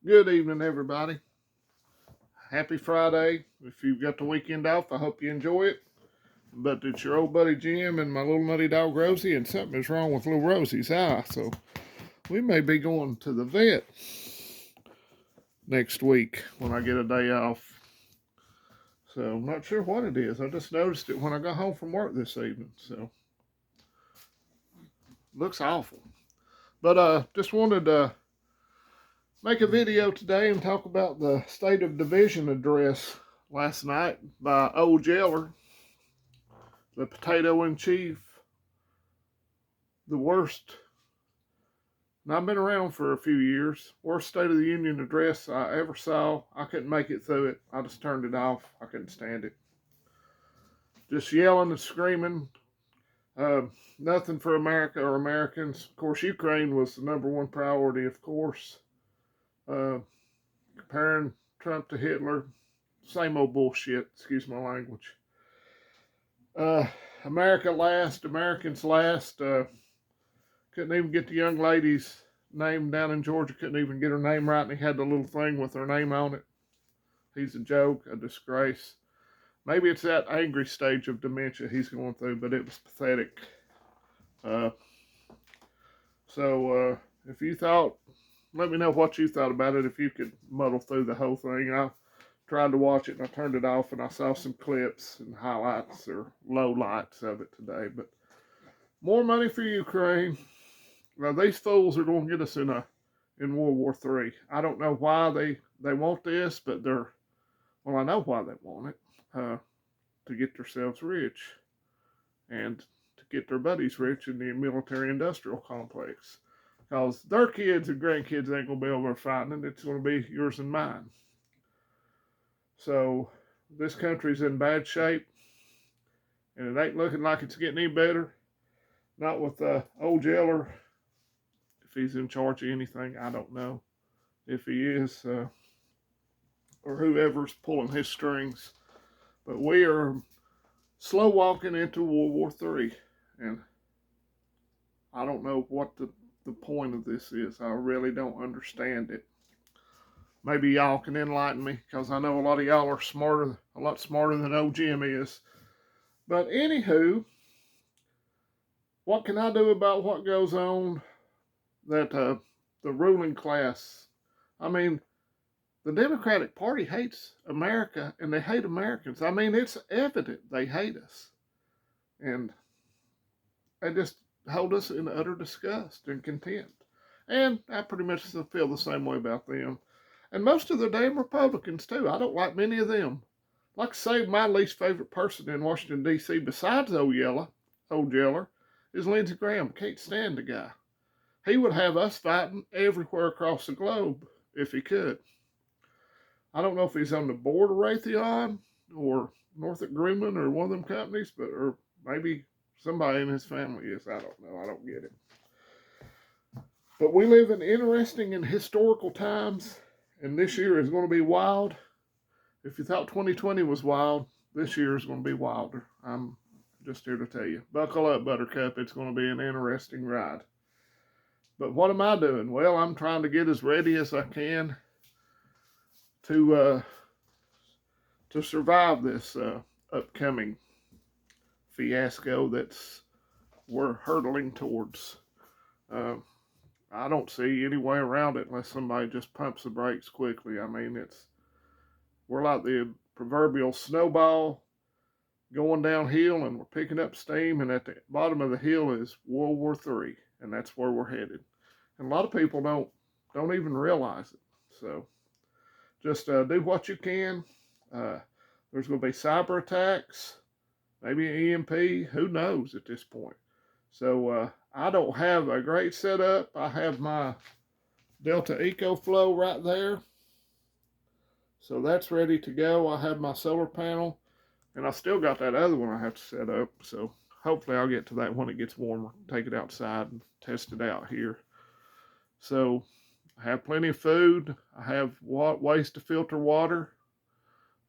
Good evening, everybody. Happy Friday. If you've got the weekend off, I hope you enjoy it. But it's your old buddy Jim and my little nutty dog Rosie, and something is wrong with little Rosie's eye. So we may be going to the vet next week when I get a day off. So I'm not sure what it is. I just noticed it when I got home from work this evening. So looks awful. But just wanted to make a video today and talk about the State of Division address last night by old Yeller, the potato in chief, the worst. And I've been around for a few years. Worst State of the Union address I ever saw. I couldn't make it through it. I just turned it off. I couldn't stand it. Just yelling and screaming. Uh, Nothing for America or Americans. Of course, Ukraine was the number one priority, of course. Comparing Trump to Hitler. Same old bullshit. Excuse my language. America last. Americans last. Couldn't even get the young lady's name down in Georgia. Couldn't even get her name right, and he had the little thing with her name on it. He's a joke, a disgrace. Maybe it's that angry stage of dementia he's going through, but it was pathetic. If you thought, let me know what you thought about it, if you could muddle through the whole thing. I tried to watch it, and I turned it off, and I saw some clips and highlights or lowlights of it today. But more money for Ukraine. Now, these fools are going to get us in World War III. I don't know why they want this, but I know why they want it. To get themselves rich and to get their buddies rich in the military-industrial complex. Because their kids and grandkids ain't going to be over fighting, and it's going to be yours and mine. So this country's in bad shape, and it ain't looking like it's getting any better. Not with old Yeller. If he's in charge of anything, I don't know. If he is, or whoever's pulling his strings. But we are slow walking into World War III. And I don't know what the point of this is. I really don't understand it. Maybe y'all can enlighten me, because I know a lot of y'all are a lot smarter than old Jim is. But anywho, what can I do about what goes on that the ruling class, I mean, the Democratic Party hates America, and they hate Americans. I mean, it's evident they hate us. And they just hold us in utter disgust and contempt. And I pretty much feel the same way about them. And most of the damn Republicans, too. I don't like many of them. Like I say, my least favorite person in Washington, D.C., besides old Yeller, is Lindsey Graham. Can't stand the guy. He would have us fighting everywhere across the globe if he could. I don't know if he's on the board of Raytheon or Northrop Grumman or one of them companies, or maybe somebody in his family is. I don't know. I don't get it. But we live in interesting and historical times, and this year is going to be wild. If you thought 2020 was wild, this year is going to be wilder. I'm just here to tell you. Buckle up, Buttercup. It's going to be an interesting ride. But what am I doing? Well, I'm trying to get as ready as I can to survive this upcoming fiasco that's we're hurtling towards. I don't see any way around it unless somebody just pumps the brakes quickly. I mean, we're like the proverbial snowball going downhill, and we're picking up steam, and at the bottom of the hill is World War III, and that's where we're headed. And a lot of people don't even realize it. So just do what you can. There's going to be cyber attacks, maybe an EMP. Who knows at this point? So I don't have a great setup. I have my Delta EcoFlow right there. So that's ready to go. I have my solar panel, and I still got that other one I have to set up. So hopefully I'll get to that when it gets warmer. Take it outside and test it out here. So I have plenty of food. I have ways to filter water.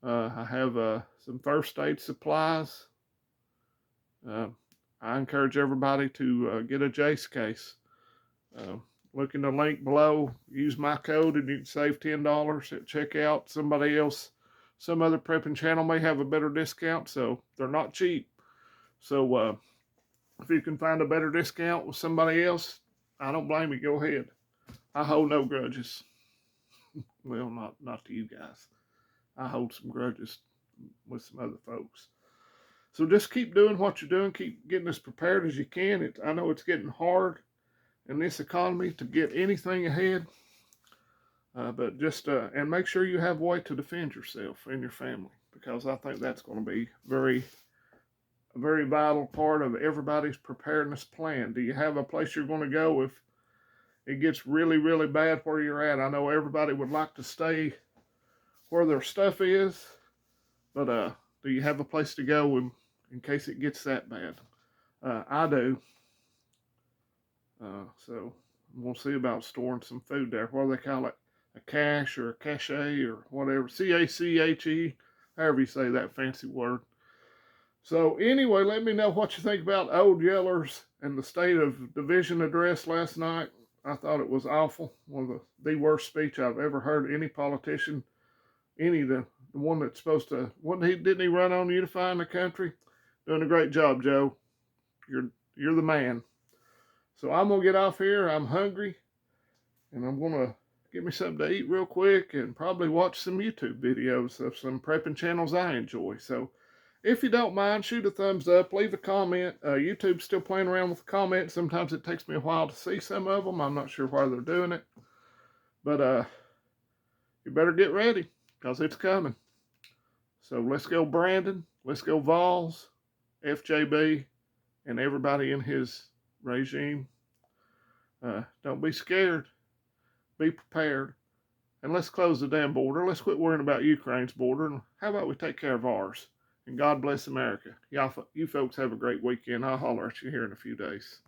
I have some first aid supplies. I encourage everybody to get a Jace case. look in the link below. Use my code and you can save $10 at checkout. Somebody else, some other prepping channel may have a better discount, so they're not cheap. So if you can find a better discount with somebody else, I don't blame you. Go ahead. I hold no grudges. Well, not to you guys. I hold some grudges with some other folks. So just keep doing what you're doing. Keep getting as prepared as you can. I know it's getting hard in this economy to get anything ahead. But just, and make sure you have a way to defend yourself and your family, because I think that's going to be a very vital part of everybody's preparedness plan. Do you have a place you're going to go if it gets really, really bad where you're at? I know everybody would like to stay where their stuff is, but do you have a place to go in case it gets that bad? I do. So we'll see about storing some food there. What do they call it? A cache or a cache or whatever. CACHE, however you say that fancy word. So anyway, let me know what you think about Old Yeller's and the State of Division address last night. I thought it was awful. One of the worst speech I've ever heard any politician, the one that's supposed to, didn't he run on unifying the country? Doing a great job, Joe. You're the man. So I'm gonna get off here. I'm hungry, and I'm gonna get me something to eat real quick and probably watch some YouTube videos of some prepping channels I enjoy. So if you don't mind, shoot a thumbs up, leave a comment. YouTube's still playing around with the comments. Sometimes it takes me a while to see some of them. I'm not sure why they're doing it. But you better get ready, because it's coming. So let's go Brandon, let's go Vols, FJB, and everybody in his regime. Don't be scared. Be prepared. And let's close the damn border. Let's quit worrying about Ukraine's border. And how about we take care of ours? And God bless America. You folks have a great weekend. I'll holler at you here in a few days.